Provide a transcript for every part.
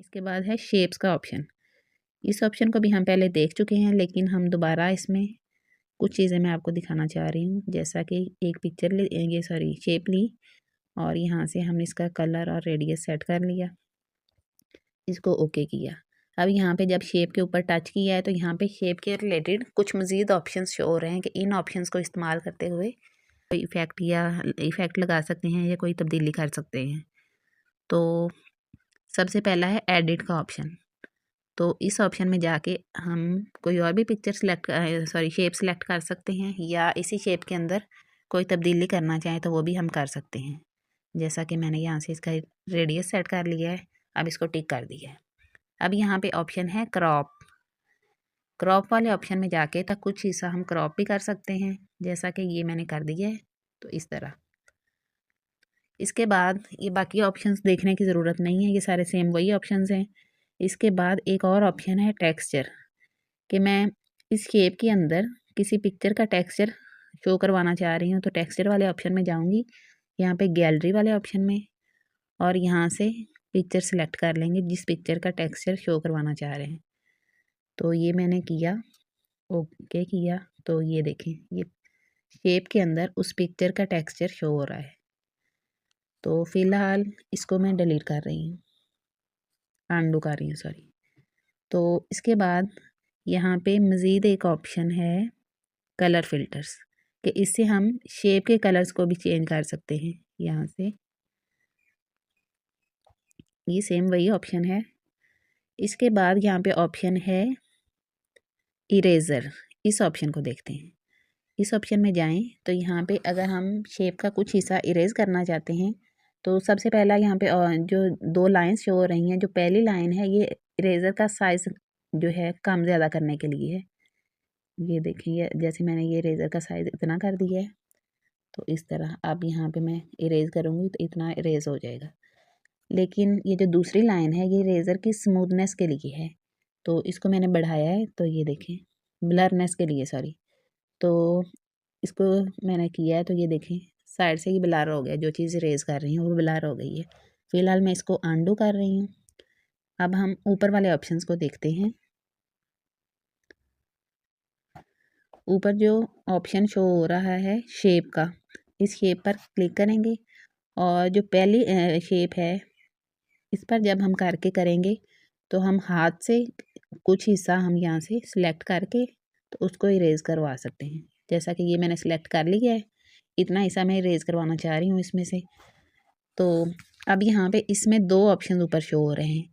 इसके बाद है शेप्स का ऑप्शन। इस ऑप्शन को भी हम पहले देख चुके हैं, लेकिन हम दोबारा इसमें कुछ चीज़ें मैं आपको दिखाना चाह रही हूँ। जैसा कि एक पिक्चर शेप ली और यहाँ से हमने इसका कलर और रेडियस सेट कर लिया, इसको ओके किया। अब यहाँ पे जब शेप के ऊपर टच किया है तो यहाँ पे शेप के रिलेटेड कुछ मज़ीद ऑप्शंस शो हो रहे हैं कि इन ऑप्शंस को इस्तेमाल करते हुए कोई इफ़ेक्ट लगा सकते हैं या कोई तब्दीली कर सकते हैं। तो सबसे पहला है एडिट का ऑप्शन। तो इस ऑप्शन में जाके हम कोई और भी पिक्चर शेप सेलेक्ट कर सकते हैं, या इसी शेप के अंदर कोई तब्दीली करना चाहें तो वो भी हम कर सकते हैं। जैसा कि मैंने यहाँ से इसका रेडियस सेट कर लिया है, अब इसको टिक कर दिया है। अब यहाँ पे ऑप्शन है क्रॉप वाले ऑप्शन में जाके तक कुछ हिस्सा हम क्रॉप भी कर सकते हैं, जैसा कि ये मैंने कर दिया है। तो इस तरह इसके बाद ये बाकी ऑप्शंस देखने की ज़रूरत नहीं है, ये सारे सेम वही ऑप्शंस हैं। इसके बाद एक और ऑप्शन है टेक्सचर, कि मैं इस शेप के अंदर किसी पिक्चर का टेक्सचर शो करवाना चाह रही हूँ। तो टेक्सचर वाले ऑप्शन में जाऊँगी, यहाँ पे गैलरी वाले ऑप्शन में, और यहाँ से पिक्चर सेलेक्ट कर लेंगे जिस पिक्चर का टेक्सचर शो करवाना चाह रहे हैं। तो ये मैंने किया, ओके किया। तो ये देखें, ये शेप के अंदर उस पिक्चर का टेक्सचर शो हो रहा है। तो फ़िलहाल इसको मैं डिलीट कर रही हूँ, अनडू कर रही हूँ, सॉरी। तो इसके बाद यहाँ पे मज़ीद एक ऑप्शन है कलर फिल्टर्स, कि इससे हम शेप के कलर्स को भी चेंज कर सकते हैं। यहाँ से ये सेम वही ऑप्शन है। इसके बाद यहाँ पे ऑप्शन है इरेज़र। इस ऑप्शन को देखते हैं। इस ऑप्शन में जाएं तो यहाँ पे अगर हम शेप का कुछ हिस्सा इरेज़ करना चाहते हैं तो सबसे पहला यहाँ पे जो दो लाइंस शो हो रही हैं, जो पहली लाइन है ये इरेज़र का साइज़ जो है कम ज़्यादा करने के लिए है। ये देखिए, जैसे मैंने ये इरेज़र का साइज़ इतना कर दिया है, तो इस तरह अब यहाँ पे मैं इरेज़ करूँगी तो इतना इरेज़ हो जाएगा। लेकिन ये जो दूसरी लाइन है ये इरेज़र की स्मूथनेस के लिए है, तो इसको मैंने बढ़ाया है। तो ये देखें, ब्लरनेस के लिए, सॉरी। तो इसको मैंने किया है, तो ये देखें साइड से ही ब्लर हो गया, जो चीज़ इरेज़ कर रही हूँ वो ब्लर हो गई है। फ़िलहाल मैं इसको अनडू कर रही हूँ। अब हम ऊपर वाले ऑप्शंस को देखते हैं। ऊपर जो ऑप्शन शो हो रहा है शेप का, इस शेप पर क्लिक करेंगे और जो पहली शेप है इस पर जब हम करके करेंगे तो हम हाथ से कुछ हिस्सा हम यहाँ से सिलेक्ट करके तो उसको इरेज़ करवा सकते हैं। जैसा कि ये मैंने सिलेक्ट कर लिया है, इतना हिस्सा मैं इरेज़ करवाना चाह रही हूँ इसमें से। तो अब यहाँ पे इसमें दो ऑप्शन ऊपर शो हो रहे हैं।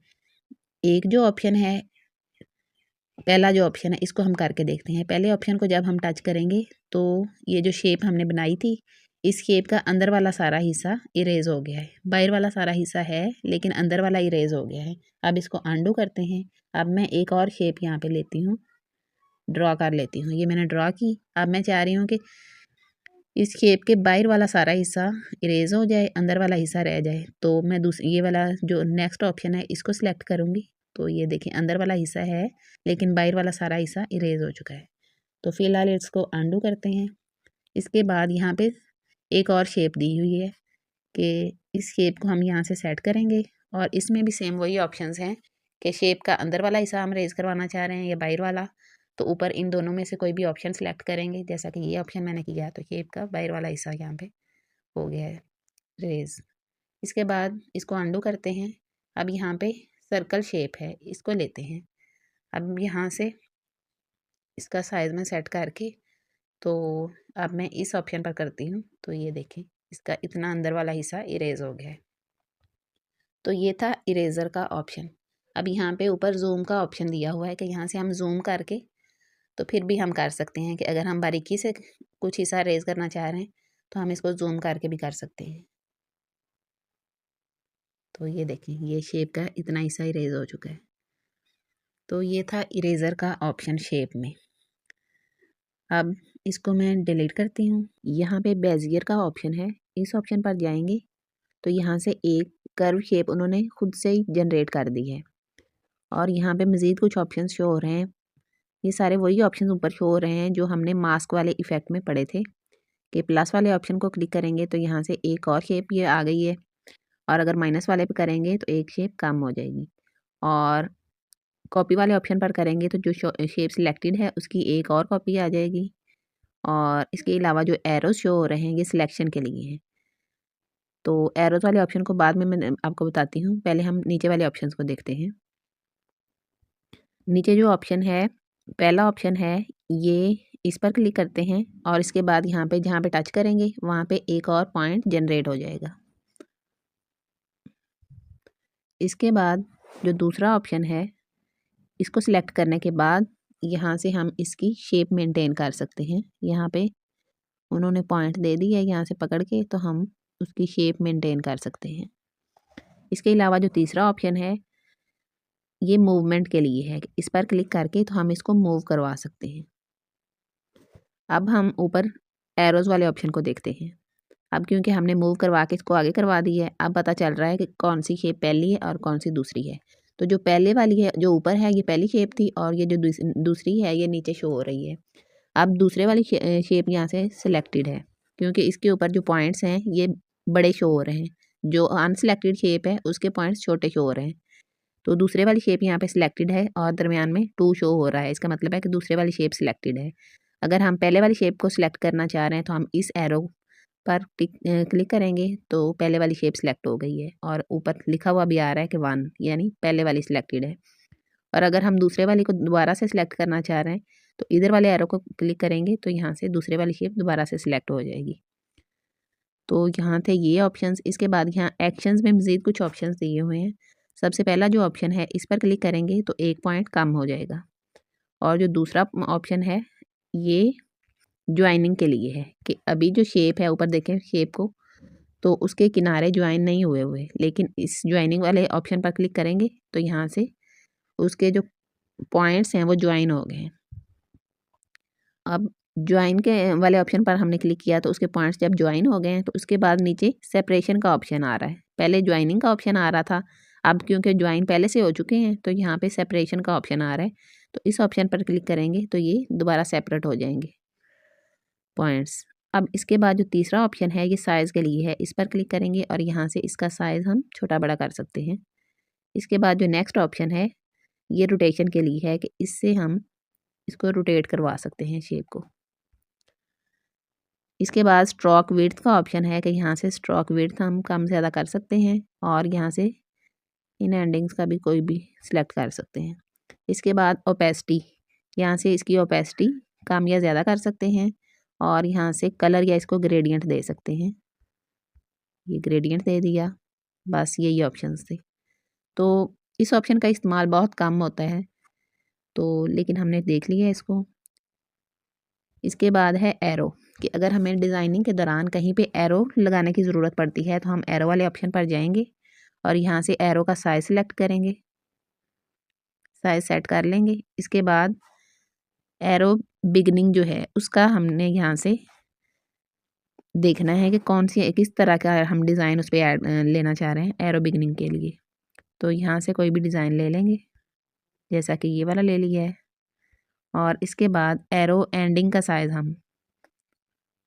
एक जो ऑप्शन है, पहला जो ऑप्शन है, इसको हम करके देखते हैं। पहले ऑप्शन को जब हम टच करेंगे तो ये जो शेप हमने बनाई थी, इस शेप का अंदर वाला सारा हिस्सा इरेज़ हो गया है। बाहर वाला सारा हिस्सा है लेकिन अंदर वाला इरेज़ हो गया है। अब इसको अनडू करते हैं। अब मैं एक और शेप यहाँ पे लेती हूँ, ड्रॉ कर लेती हूँ। ये मैंने ड्रॉ की। अब मैं चाह रही हूँ कि इस शेप के बाहर वाला सारा हिस्सा इरेज़ हो जाए, अंदर वाला हिस्सा रह जाए। तो मैं ये वाला जो नेक्स्ट ऑप्शन है इसको सिलेक्ट करूँगी। तो ये देखिए, अंदर वाला हिस्सा है लेकिन बाहर वाला सारा हिस्सा इरेज़ हो चुका है। तो फ़िलहाल इसको अनडू करते हैं। इसके बाद यहाँ पे एक और शेप दी हुई है कि इस शेप को हम यहाँ से सेट करेंगे, और इसमें भी सेम वही ऑप्शंस हैं कि शेप का अंदर वाला हिस्सा हम रेज़ करवाना चाह रहे हैं या बाहर वाला। तो ऊपर इन दोनों में से कोई भी ऑप्शन सेलेक्ट करेंगे, जैसा कि ये ऑप्शन मैंने किया, तो शेप का बाहर वाला हिस्सा यहाँ पे हो गया है रेज़। इसके बाद इसको अनडू करते हैं। अब यहाँ पे सर्कल शेप है, इसको लेते हैं। अब यहाँ से इसका साइज़ में सेट करके तो अब मैं इस ऑप्शन पर करती हूँ। तो ये देखें, इसका इतना अंदर वाला हिस्सा इरेज़ हो गया है। तो ये था इरेज़र का ऑप्शन। अब यहाँ पे ऊपर जूम का ऑप्शन दिया हुआ है कि यहाँ से हम जूम करके तो फिर भी हम कर सकते हैं कि अगर हम बारीकी से कुछ हिस्सा रेज़ करना चाह रहे हैं तो हम इसको जूम करके भी कर सकते हैं। तो ये देखें, ये शेप का इतना हिस्सा इरेज़ हो चुका है। तो ये था इरेज़र का ऑप्शन शेप में। अब इसको मैं डिलीट करती हूँ। यहाँ पे बेजियर का ऑप्शन है, इस ऑप्शन पर जाएंगे तो यहाँ से एक कर्व शेप उन्होंने खुद से ही जनरेट कर दी है, और यहाँ पे मज़ीद कुछ ऑप्शन शो हो रहे हैं। ये सारे वही ऑप्शन ऊपर शो हो रहे हैं जो हमने मास्क वाले इफ़ेक्ट में पढ़े थे, कि प्लस वाले ऑप्शन को क्लिक करेंगे तो यहाँ से एक और शेप ये आ गई है, और अगर माइनस वाले पे करेंगे तो एक शेप कम हो जाएगी। और कॉपी वाले ऑप्शन पर करेंगे तो जो शेप सिलेक्टेड है उसकी एक और कॉपी आ जाएगी। और इसके अलावा जो एरोज शो हो रहे हैं ये सिलेक्शन के लिए हैं। तो एरोज वाले ऑप्शन को बाद में मैं आपको बताती हूँ, पहले हम नीचे वाले ऑप्शंस को देखते हैं। नीचे जो ऑप्शन है, पहला ऑप्शन है ये, इस पर क्लिक करते हैं और इसके बाद यहाँ पे जहाँ पे टच करेंगे वहाँ पे एक और पॉइंट जनरेट हो जाएगा। इसके बाद जो दूसरा ऑप्शन है इसको सिलेक्ट करने के बाद यहाँ से हम इसकी शेप मेंटेन कर सकते हैं। यहाँ पे उन्होंने पॉइंट दे दी है, यहाँ से पकड़ के तो हम उसकी शेप मेंटेन कर सकते हैं। इसके अलावा जो तीसरा ऑप्शन है ये मूवमेंट के लिए है, इस पर क्लिक करके तो हम इसको मूव करवा सकते हैं। अब हम ऊपर एरोज वाले ऑप्शन को देखते हैं। अब क्योंकि हमने मूव करवा के इसको आगे करवा दी है, अब पता चल रहा है कि कौन सी शेप पहली है और कौन सी दूसरी है। तो जो पहले वाली है, जो ऊपर है, ये पहली शेप थी और ये जो दूसरी है ये नीचे शो हो रही है। अब दूसरे वाली शेप यहाँ से सिलेक्टेड है क्योंकि इसके ऊपर जो पॉइंट्स हैं ये बड़े शो हो रहे हैं, जो अनसिलेक्टेड शेप है उसके पॉइंट्स छोटे शो हो रहे हैं। तो दूसरे वाली शेप यहाँ पे सिलेक्टेड है और दरमियान में 2 शो हो रहा है, इसका मतलब है कि दूसरे वाली शेप सिलेक्टेड है। अगर हम पहले वाली शेप को सिलेक्ट करना चाह रहे हैं तो हम इस एरो पर क्लिक करेंगे तो पहले वाली शेप सिलेक्ट हो गई है और ऊपर लिखा हुआ भी आ रहा है कि 1, यानी पहले वाली सिलेक्टेड है। और अगर हम दूसरे वाली को दोबारा से सिलेक्ट करना चाह रहे हैं तो इधर वाले एरो को क्लिक करेंगे तो यहाँ से दूसरे वाली शेप दोबारा से सिलेक्ट हो जाएगी। तो यहाँ थे ये ऑप्शंस। इसके बाद यहाँ एक्शंस में मज़ीद कुछ ऑप्शंस दिए हुए हैं। सबसे पहला जो ऑप्शन है इस पर क्लिक करेंगे तो 1 पॉइंट कम हो जाएगा। और जो दूसरा ऑप्शन है ये ज्वाइनिंग के लिए है कि अभी जो शेप है, ऊपर देखें शेप को, तो उसके किनारे ज्वाइन नहीं हुए, लेकिन इस ज्वाइनिंग वाले ऑप्शन पर क्लिक करेंगे तो यहाँ से उसके जो पॉइंट्स हैं वो ज्वाइन हो गए हैं। अब ज्वाइन के वाले ऑप्शन पर हमने क्लिक किया तो उसके पॉइंट्स जब ज्वाइन हो गए हैं तो उसके बाद नीचे सेपरेशन का ऑप्शन आ रहा है। पहले ज्वाइनिंग का ऑप्शन आ रहा था, अब क्योंकि ज्वाइन पहले से हो चुके हैं तो यहाँ पे सेपरेशन का ऑप्शन आ रहा है। तो इस ऑप्शन पर क्लिक करेंगे तो ये दोबारा सेपरेट हो जाएंगे पॉइंट्स। अब इसके बाद जो तीसरा ऑप्शन है ये साइज़ के लिए है, इस पर क्लिक करेंगे और यहाँ से इसका साइज़ हम छोटा बड़ा कर सकते हैं। इसके बाद जो नेक्स्ट ऑप्शन है ये रोटेशन के लिए है कि इससे हम इसको रोटेट करवा सकते हैं शेप को। इसके बाद स्ट्रोक विड्थ का ऑप्शन है कि यहाँ से स्ट्रोक विड्थ हम कम ज़्यादा कर सकते हैं और यहाँ से इन एंडिंग्स का भी कोई भी सिलेक्ट कर सकते हैं। इसके बाद ओपेसिटी, यहाँ से इसकी ओपेसिटी कम या ज़्यादा कर सकते हैं और यहाँ से कलर या इसको ग्रेडियंट दे सकते हैं। ये ग्रेडियंट दे दिया, बस यही ऑप्शंस थे। तो इस ऑप्शन का इस्तेमाल बहुत कम होता है, तो लेकिन हमने देख लिया इसको। इसके बाद है एरो, कि अगर हमें डिज़ाइनिंग के दौरान कहीं पे एरो लगाने की ज़रूरत पड़ती है तो हम एरो वाले ऑप्शन पर जाएंगे और यहाँ से एरो का साइज़ सेलेक्ट करेंगे, साइज़ सेट कर लेंगे। इसके बाद एरो बिगनिंग जो है उसका हमने यहाँ से देखना है कि कौन सी किस तरह का हम डिज़ाइन उस पर लेना चाह रहे हैं एरो बिगनिंग के लिए। तो यहाँ से कोई भी डिज़ाइन ले लेंगे, जैसा कि ये वाला ले लिया है। और इसके बाद एरो एंडिंग का साइज़ हम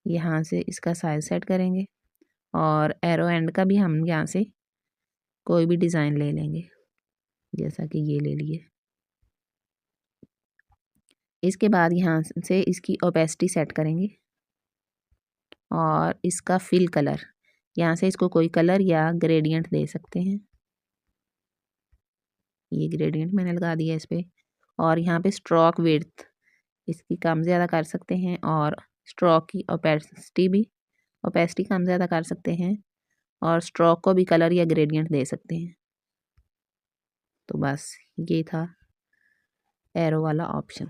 यहाँ से इसका साइज़ सेट करेंगे और एरो एंड का भी हम यहाँ से कोई भी डिज़ाइन ले लेंगे, जैसा कि ये ले लिए। इसके बाद यहाँ से इसकी ओपेसिटी सेट करेंगे और इसका फिल कलर, यहाँ से इसको कोई कलर या ग्रेडियंट दे सकते हैं। ये ग्रेडियंट मैंने लगा दिया इस पर। और यहाँ पे स्ट्रोक विड्थ इसकी कम ज़्यादा कर सकते हैं और स्ट्रोक की ओपेसिटी कम ज़्यादा कर सकते हैं और स्ट्रोक को भी कलर या ग्रेडियंट दे सकते हैं। तो बस ये था एरो वाला ऑप्शन।